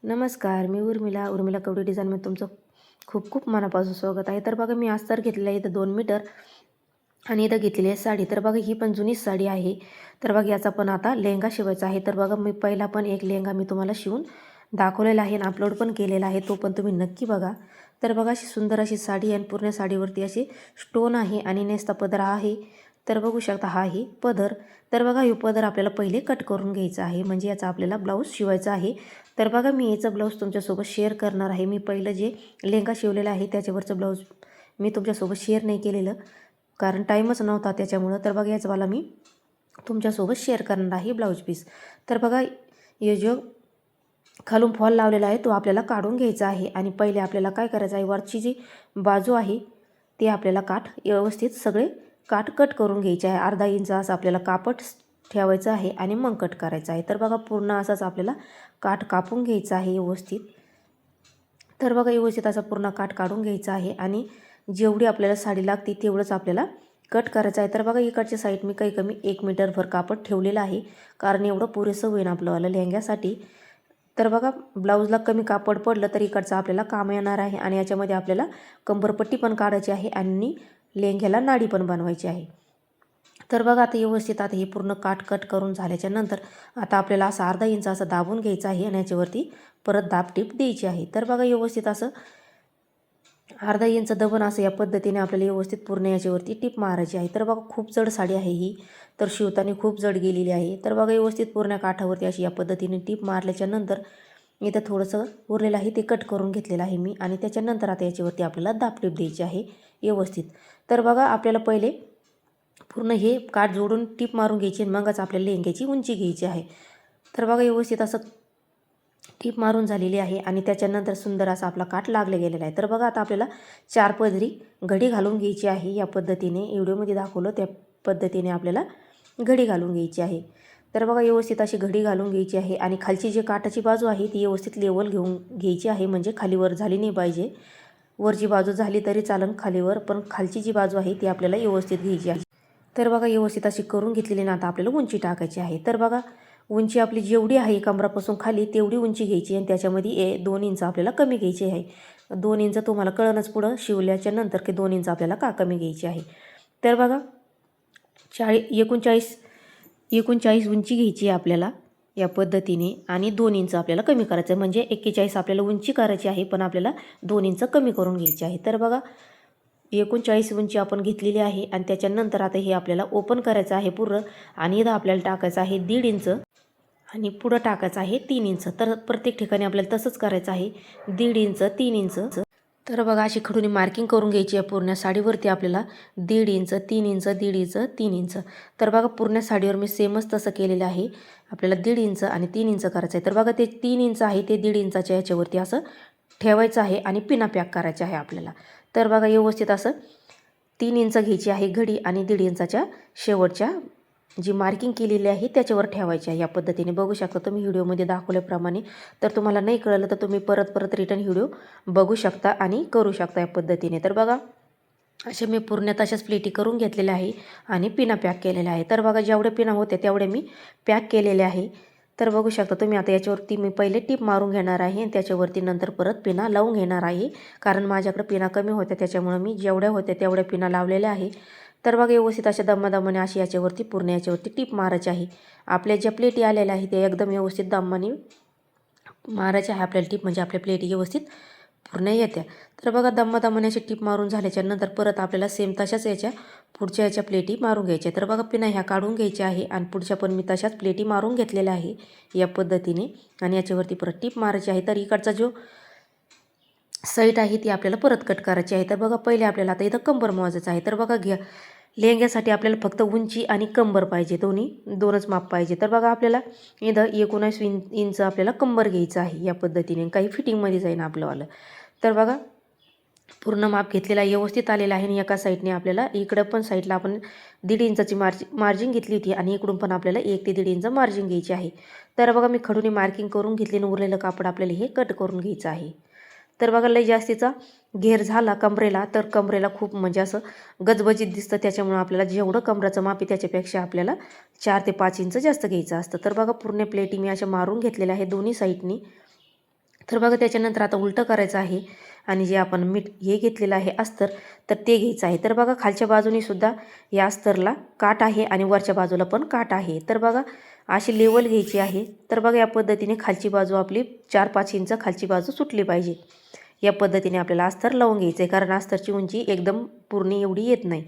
नमस्कार, मी उर्मिला कवडी डिझाईनमध्ये तुमचं खूप खूप मनापासून स्वागत आहे. तर बघा मी अस्तर घेतलेलं आहे इथं 2 मीटर आणि इथं घेतलेली आहे साडी. तर बघा ही पण जुनीच साडी आहे. तर बघा याचा पण आता लेहंगा शिवायचा आहे. तर बघा मी पहिला पण एक लेहंगा मी तुम्हाला शिवून दाखवलेला आहे आणि अपलोड पण केलेला आहे. तो पण तुम्ही नक्की बघा. तर बघा अशी सुंदर अशी साडी आहे आणि पूर्ण साडीवरती असे स्टोन आहे आणि नेसता पदर आहे. तर बघू शकता हा आहे पदर. तर बघा हे पदर आपल्याला पहिले कट करून घ्यायचा आहे, म्हणजे याचा आपल्याला ब्लाऊज शिवायचा आहे. तर बघा मी याचं ब्लाऊज तुमच्यासोबत शेअर करणार आहे. मी पहिलं जे लेहंगा शिवलेला आहे त्याच्यावरचं ब्लाऊज मी तुमच्यासोबत शेअर नाही केलेलं, कारण टाईमच नव्हता त्याच्यामुळं. तर बघा याचंवाला मी तुमच्यासोबत शेअर करणार आहे ब्लाऊज पीस. तर बघा हे जो खालून फॉल लावलेला आहे तो आपल्याला काढून घ्यायचा आहे आणि पहिले आपल्याला काय करायचं आहे, वरची जी बाजू आहे ते आपल्याला काठ व्यवस्थित सगळे काठ कट करून घ्यायचे आहे. अर्धा इंच असं आपल्याला कापड ठेवायचं आहे आणि मग कट करायचं आहे. तर बघा पूर्ण असाच आपल्याला काठ कापून घ्यायचा आहे व्यवस्थित. तर बघा व्यवस्थित असा पूर्ण काठ काढून घ्यायचा आहे आणि जेवढी आपल्याला साडी लागते तेवढंच आपल्याला कट करायचं आहे. तर बघा इकडच्या साईड मी काही कमी 1 मीटरभर कापड ठेवलेलं आहे, कारण एवढं पुरेसं होईन आपलंवालं लेहंग्यासाठी. तर बघा ब्लाऊजला कमी कापड पडलं तर इकडचं आपल्याला काम येणार आहे आणि याच्यामध्ये आपल्याला कंबरपट्टी पण काढायची आहे आणि लेहंग्याला नाडी पण बनवायची आहे. तर बघा आता व्यवस्थित आता हे पूर्ण काठ कट करून झाल्याच्या नंतर आता आपल्याला असं अर्धा इंच असं दाबून घ्यायचं आहे आणि याच्यावरती परत दाब टीप द्यायची आहे. तर बघा व्यवस्थित असं अर्धा इंच दबून असं या पद्धतीने आपल्याला व्यवस्थित पूर्ण याच्यावरती टिप मारायची आहे. तर बघा खूप जड साडी आहे ही, तर शिवताना खूप जड गेलेली आहे. तर बघा व्यवस्थित पूर्ण काठावरती अशी या पद्धतीने टिप मारल्याच्या नंतर इथं थोडंसं उरलेलं आहे ते कट करून घेतलेलं आहे मी आणि त्याच्यानंतर आता याच्यावरती आपल्याला दाब टीप द्यायची आहे व्यवस्थित. तर बघा आपल्याला पहिले पूर्ण हे काठ जोडून टीप मारून घ्यायची आणि मगच आपल्याला लेहंग्याची उंची घ्यायची आहे. तर बघा व्यवस्थित असं टीप मारून झालेली आहे आणि त्याच्यानंतर सुंदर असा आपला काठ लागले गेलेला आहे. तर बघा आता आपल्याला 4 पदरी घडी घालून घ्यायची आहे. या पद्धतीने व्हिडिओमध्ये दाखवलं त्या पद्धतीने आपल्याला घडी घालून घ्यायची आहे. तर बघा व्यवस्थित अशी घडी घालून घ्यायची आहे आणि खालची जी काठाची बाजू आहे ती व्यवस्थित लेवल घेऊन घ्यायची आहे, म्हणजे खालीवर झाली नाही पाहिजे. वरची बाजू झाली तरी चालेल खालीवर, पण खालची जी बाजू आहे ती आपल्याला व्यवस्थित घ्यायची आहे. तर बघा व्यवस्थित अशी करून घेतलेली ना आता आपल्याला उंची टाकायची आहे. तर बघा उंची आपली जेवढी आहे कमरापासून खाली तेवढी उंची घ्यायची आणि त्याच्यामध्ये 2 इंच आपल्याला कमी घ्यायची आहे. 2 इंच तुम्हाला कळणच पुढं शिवल्याच्या नंतर की 2 इंच आपल्याला का कमी घ्यायची आहे. तर बघा 39 उंची घ्यायची आहे आपल्याला या पद्धतीने आणि 2 इंच आपल्याला कमी करायचं आहे, म्हणजे 41 आपल्याला उंची करायची आहे, पण आपल्याला 2 इंच कमी करून घ्यायची आहे. तर बघा 39 उंची आपण घेतलेली आहे आणि त्याच्यानंतर आता हे आपल्याला ओपन करायचं आहे पूर्ण आणि इथं आपल्याला टाकायचं आहे 1.5 इंच आणि पुढं टाकायचं आहे 3 इंच. तर प्रत्येक ठिकाणी आपल्याला तसंच करायचं आहे, 1.5 इंच 3 इंच. तर बघा अशी खडूनी मार्किंग करून घ्यायची आहे पूर्ण साडीवरती आपल्याला 1.5 इंच 3 इंच 1.5 इंच 3 इंच. तर बघा पूर्ण साडीवर मी सेमच तसं केलेलं आहे. आपल्याला 1.5 इंच आणि 3 इंच करायचं आहे. तर बघा ते 3 इंच आहे ते 1.5 इंचाच्या याच्यावरती असं ठेवायचं आहे आणि पिना पॅक करायचे आहे आपल्याला. तर बघा व्यवस्थित असं 3 इंच घ्यायची आहे घडी आणि 1.5 इंचाच्या शेवटच्या जी मार्किंग केलेली आहे त्याच्यावर ठेवायची आहे. या पद्धतीने बघू शकता तुम्ही व्हिडिओमध्ये दाखवल्याप्रमाणे. तर तुम्हाला नाही कळलं तर तुम्ही परत रिटर्न व्हिडिओ बघू शकता आणि करू शकता या पद्धतीने. तर बघा अशा मी पूर्ण तशाच प्लेटी करून घेतलेल्या आहे आणि पिना पॅक केलेल्या आहे. तर बघा जेवढ्या पिना होत्या तेवढ्या मी पॅक केलेल्या आहे. तर बघू शकता तुम्ही आता याच्यावरती मी पहिले टिप मारून घेणार आहे आणि त्याच्यावरती नंतर परत पिना लावून घेणार आहे, कारण माझ्याकडे पिना कमी होत्या त्याच्यामुळे मी जेवढ्या होत्या तेवढ्या पिना लावलेल्या आहे. तर बघा व्यवस्थित अशा दमादमाने अशी याच्यावरती पूर्ण याच्यावरती टिप मारायची आहे. आपल्या ज्या प्लेटी आलेल्या आहेत त्या एकदम व्यवस्थित दमाने मारायच्या आहे आपल्याला टिप, म्हणजे आपल्या प्लेटी व्यवस्थित पूर्ण येत्या. तर बघा दमादमाने अशी टिप मारून झाल्याच्या नंतर परत आपल्याला सेम तशाच याच्या पुढच्या याच्या प्लेटी मारून घ्यायच्या. तर बघा पिना ह्या काढून घ्यायच्या आहे आणि पुढच्या पण मी तशाच प्लेटी मारून घेतलेल्या आहे या पद्धतीने आणि याच्यावरती परत टिप मारायची आहे. तर इकडचा जो साईड आहे ती आपल्याला परत कट करायची आहे. तर बघा पहिले आपल्याला आता इथं कंबर मोजायचं आहे. तर बघा लेहंग्यासाठी आपल्याला फक्त उंची आणि कंबर पाहिजे, दोनच माप पाहिजे. तर बघा आपल्याला इथं 19 इंच आपल्याला कंबर घ्यायचं आहे या पद्धतीने, काही फिटिंगमध्ये जाईन आपलंवालं. तर बघा पूर्ण माप घेतलेला व्यवस्थित आलेला आहे आणि एका साईडने आपल्याला इकडं पण साईडला आपण 1.5 इंचाची मार्जिन घेतली होती आणि इकडून पण आपल्याला 1 ते 1.5 इंच मार्जिन घ्यायची आहे. तर बघा मी खडूने मार्किंग करून घेतली आणि उरलेलं कापड आपल्याला हे कट करून घ्यायचं आहे. तर बघा लई जास्तीचा घेर झाला कमरेला तर कमरेला खूप म्हणजे असं गजबजीत दिसतं, त्याच्यामुळे आपल्याला जेवढं कमराचं माप आहे त्याच्यापेक्षा आपल्याला 4 ते 5 इंच जास्त घ्यायचं असतं. तर बघा पूर्ण प्लेटी मी अशा मारून घेतलेल्या आहे दोन्ही साईडनी. तर बघा त्याच्यानंतर आता उलटं करायचं आहे आणि जे आपण मीठ हे घेतलेलं आहे अस्तर तर ते घ्यायचं आहे. तर बघा खालच्या बाजूने सुद्धा या अस्तरला काठ आहे आणि वरच्या बाजूला पण काठ आहे. तर बघा अशी लेवल घ्यायची आहे. तर बघा या पद्धतीने खालची बाजू आपली 4-5 इंच खालची बाजू सुटली पाहिजे. या पद्धतीने आपल्याला अस्तर लावून घ्यायचं आहे, कारण अस्तरची उंची एकदम पूर्ण एवढी येत नाही.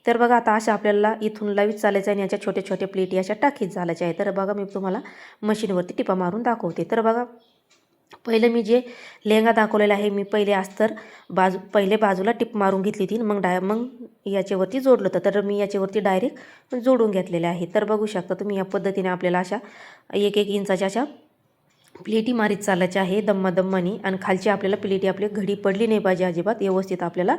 तर बघा आता अशा आपल्याला इथून लावीत चालायचं आणि याच्या छोट्या छोट्या प्लेटी अशा टाकीत चालायच्या आहे. तर बघा मी तुम्हाला मशीनवरती टिपा मारून दाखवते. तर बघा पहिलं मी जे लेहंगा दाखवलेला आहे मी पहिले बाजूला टिप मारून घेतली ती, मग याच्यावरती जोडलं होतं. तर मी याच्यावरती डायरेक्ट जोडून घेतलेले आहे. तर बघू शकता तुम्ही या पद्धतीने आपल्याला अशा 1-1 इंचाच्या अशा प्लेटी मारीत चालायच्या आहे दम्मादम्मानी. आणि खालची आपल्याला प्लेटी आपली घडी पडली नाही पाहिजे अजिबात. व्यवस्थित आपल्याला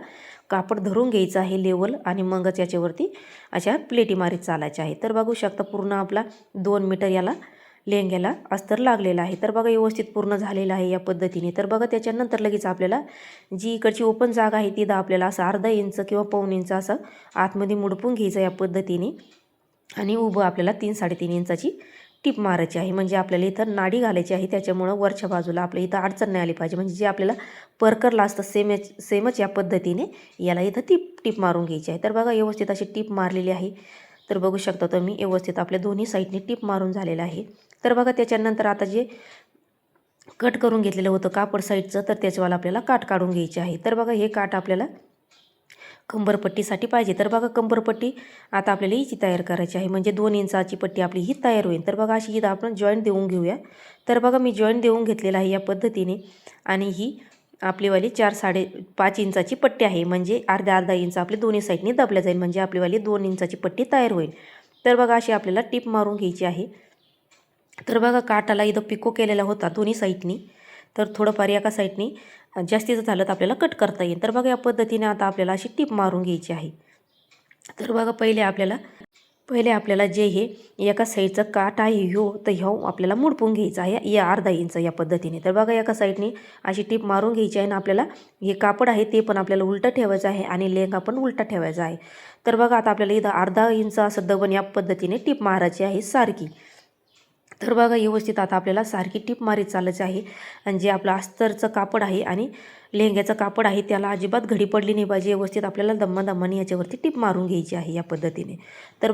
कापड धरून घ्यायचं आहे लेवल आणि मगच याच्यावरती अशा प्लेटी मारीत चालायच्या आहे. तर बघू शकता पूर्ण आपला 2 मीटर याला लेहंग्याला अस्तर लागलेला आहे. तर बघा व्यवस्थित पूर्ण झालेलं आहे या पद्धतीने. तर बघा त्याच्यानंतर लगेच आपल्याला जी इकडची ओपन जागा आहे तिथं आपल्याला असं अर्धा इंच किंवा पाऊण इंच असं आतमध्ये मुडपून घ्यायचं या पद्धतीने आणि उभं आपल्याला 3-3.5 इंचाची टीप मारायची आहे. म्हणजे आपल्याला इथं नाडी घालायची आहे, त्याच्यामुळं वरच्या बाजूला आपल्या इथं अडचण नाही आली पाहिजे. म्हणजे जे आपल्याला परकरला असतं सेमच या पद्धतीने याला इथं टीप मारून घ्यायची आहे. तर बघा व्यवस्थित अशी टीप मारलेली आहे. तर बघू शकता तुम्ही व्यवस्थित आपल्या दोन्ही साईडने टीप मारून झालेलं आहे. तर बघा त्याच्यानंतर आता जे कट करून घेतलेलं होतं कापड साईडचं तर त्याच्यावाला आपल्याला काठ काढून घ्यायची आहे. तर बघा हे काठ आपल्याला कंबरपट्टीसाठी पाहिजे. तर बघा कंबरपट्टी आता आपल्याला हिची तयार करायची आहे. म्हणजे 2 इंचाची पट्टी आपली ही तयार होईल. तर बघा अशी इथं आपण जॉईंट देऊन घेऊया. तर बघा मी जॉईंट देऊन घेतलेला आहे या पद्धतीने आणि ही आपलीवाली 4-5 इंचाची पट्टी आहे. म्हणजे अर्धा इंच आपली दोन्ही साईडनी दबल्या जाईल. म्हणजे आपलीवाली 2 इंचाची पट्टी तयार होईल. तर बघा अशी आपल्याला टीप मारून घ्यायची आहे. तर बघा काठाला इथं पिको केलेला होता दोन्ही साईडनी. तर थोडंफार एका साईडनी जास्तीचं झालं तर आपल्याला कट करता येईल. तर बघा या पद्धतीने आता आपल्याला अशी टीप मारून घ्यायची आहे. तर बघा पहिले आपल्याला जे हे एका साईडचं काठ आहे तर आपल्याला मुडपून घ्यायचं आहे या अर्धा इंच या पद्धतीने. तर बघा एका साईडनी अशी टीप मारून घ्यायची आहे आणि आपल्याला हे कापड आहे ते पण आपल्याला उलटं ठेवायचं आहे आणि लेहंगा पण उलटा ठेवायचा आहे. तर बघा आता आपल्याला इथं अर्धा इंच असं दबन या पद्धतीने टीप मारायची आहे सारखी. तर बघा व्यवस्थित आता आपल्याला सारखी टीप मारीत चालायचं आहे आणि जे आपलं अस्तरचं कापड आहे आणि लेहंग्याचं कापड आहे त्याला अजिबात घडी पडली नाही पाहिजे. व्यवस्थित आपल्याला दम्मादम्माने याच्यावरती टीप मारून घ्यायची आहे या पद्धतीने. तर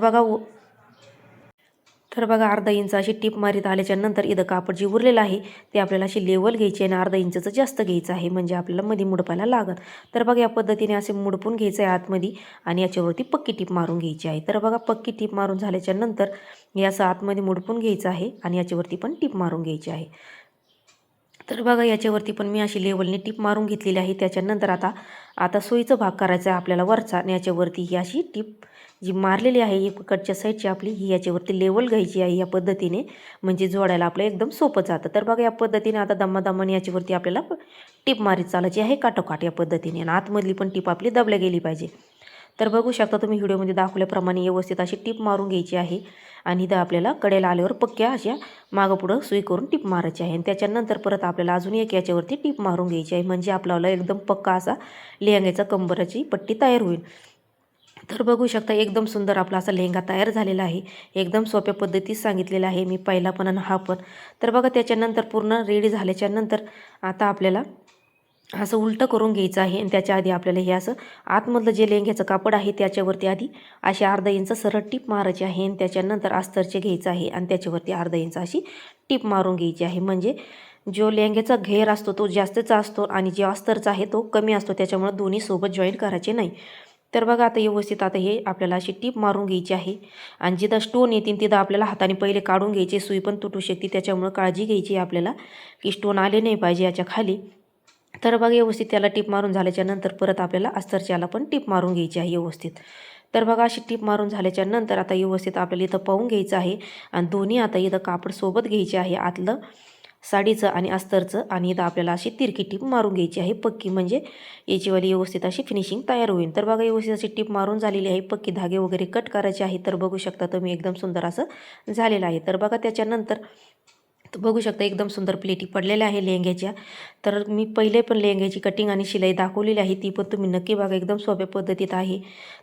बघा अर्धा इंच अशी टीप मारीत आल्याच्यानंतर इथं कापड जे उरलेलं आहे ते आपल्याला अशी लेवल घ्यायची आणि अर्धा इंचचं जास्त घ्यायचं आहे. म्हणजे आपल्याला मध्ये मुडपायला लागत. तर बघा या पद्धतीने असे मुडपून घ्यायचं आहे आतमध्ये आणि याच्यावरती पक्की टीप मारून घ्यायची आहे. तर बघा पक्की टीप मारून झाल्याच्यानंतर हे असं आतमध्ये मुडपून घ्यायचं आहे आणि याच्यावरती पण टीप मारून घ्यायची आहे. तर बघा याच्यावरती पण मी अशी लेवलने टीप मारून घेतलेली आहे. त्याच्यानंतर आता सोयीचा भाग करायचा आहे आपल्याला वरचा आणि याच्यावरती ही अशी टीप जी मारलेली आहे इकडच्या साईडची आपली ही याच्यावरती लेवल घ्यायची आहे या पद्धतीने. म्हणजे जोडायला आपलं एकदम सोपं जातं. तर बघा या पद्धतीने आता दम्मादम्माने याच्यावरती आपल्याला टीप मारीत चालायची आहे काठोकाठ या पद्धतीने आणि आतमधली पण टीप आपली दबल्या गेली पाहिजे. तर बघू शकता तुम्ही व्हिडिओमध्ये दाखवल्याप्रमाणे व्यवस्थित अशी टीप मारून घ्यायची आहे आणि इथं आपल्याला कडेला आल्यावर पक्क्या अशा मागं पुढं सुई करून टीप मारायची आहे आणि त्याच्यानंतर परत आपल्याला अजून एक याच्यावरती टीप मारून घ्यायची आहे. म्हणजे आपल्याला एकदम पक्का असा लेहंग्याचा कंबराची पट्टी तयार होईल. तर बघू शकता एकदम सुंदर आपला असा लेहंगा तयार झालेला आहे. एकदम सोप्या पद्धतीत सांगितलेला आहे मी पहिला पण आणि हा पण. तर बघा त्याच्यानंतर पूर्ण रेडी झाल्याच्यानंतर आता आपल्याला असं उलटं करून घ्यायचं आहे आणि त्याच्या आधी आपल्याला हे असं आतमधलं जे लेहंग्याचं कापड आहे त्याच्यावरती आधी अशी अर्धा इंच सरळ टीप मारायची आहे आणि त्याच्यानंतर अस्तरचे घ्यायचं आहे आणि त्याच्यावरती अर्धा इंच अशी टीप मारून घ्यायची आहे. म्हणजे जो लेहंग्याचा घेर असतो तो जास्तचा असतो आणि जे अस्तरचा आहे तो कमी असतो. त्याच्यामुळे दोन्ही सोबत जॉईंट करायचे नाही. तर बघा आता व्यवस्थित आता हे आपल्याला अशी टीप मारून घ्यायची आहे आणि जिथं स्टोन येतील तिथं आपल्याला हाताने पहिले काढून घ्यायचे. सुई पण तुटू शकते त्याच्यामुळे काळजी घ्यायची आपल्याला की स्टोन आले नाही पाहिजे याच्या खाली. तर बघा व्यवस्थित त्याला टीप मारून झाल्याच्यानंतर परत आपल्याला अस्तरच्याला पण टीप मारून घ्यायची आहे व्यवस्थित. तर बघा अशी टीप मारून झाल्याच्यानंतर आता व्यवस्थित आपल्याला इथं पाहून घ्यायचं आहे आणि दोन्ही आता इथं कापड सोबत घ्यायचे आहे आतलं साडीचं आणि अस्तरचं आणि इथं आपल्याला अशी तिरकी टीप मारून घ्यायची आहे पक्की. म्हणजे याचीवाली व्यवस्थित अशी फिनिशिंग तयार होईल. तर बघा व्यवस्थित अशी टीप मारून झालेली आहे. पक्की धागे वगैरे कट करायचे आहे. तर बघू शकता तुम्ही एकदम सुंदर असं झालेलं आहे. तर बघा त्याच्यानंतर बघू शकता एकदम सुंदर प्लेटी पडलेल्या आहे लेहंग्याच्या. तर मी पहिले पण लेहंग्याची कटिंग आणि शिलाई दाखवलेली आहे ती पण तुम्ही नक्की बघा एकदम सोप्या पद्धतीत आहे.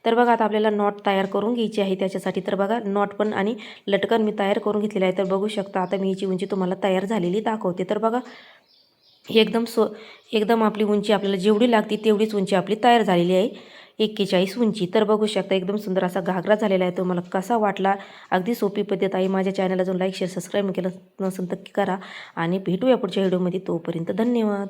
तर बघा आता आपल्याला नॉट तयार करून घ्यायची आहे त्याच्यासाठी. तर बघा नॉट पण आणि लटकन मी तयार करून घेतलेलं आहे. तर बघू शकता आता मी हिची उंची तुम्हाला तयार झालेली दाखवते. तर बघा एकदम आपली उंची आपल्याला जेवढी लागते तेवढीच उंची आपली तयार झालेली आहे, 41 उंची. तर बघू शकता एकदम सुंदर असा घागरा झालेला आहे. तो मला कसा वाटला, अगदी सोपी पद्धत आहे. माझ्या चॅनलला जाऊन लाईक शेअर सबस्क्राईब केलं नसेल तर करा आणि भेटूया पुढच्या व्हिडिओमध्ये. तोपर्यंत धन्यवाद.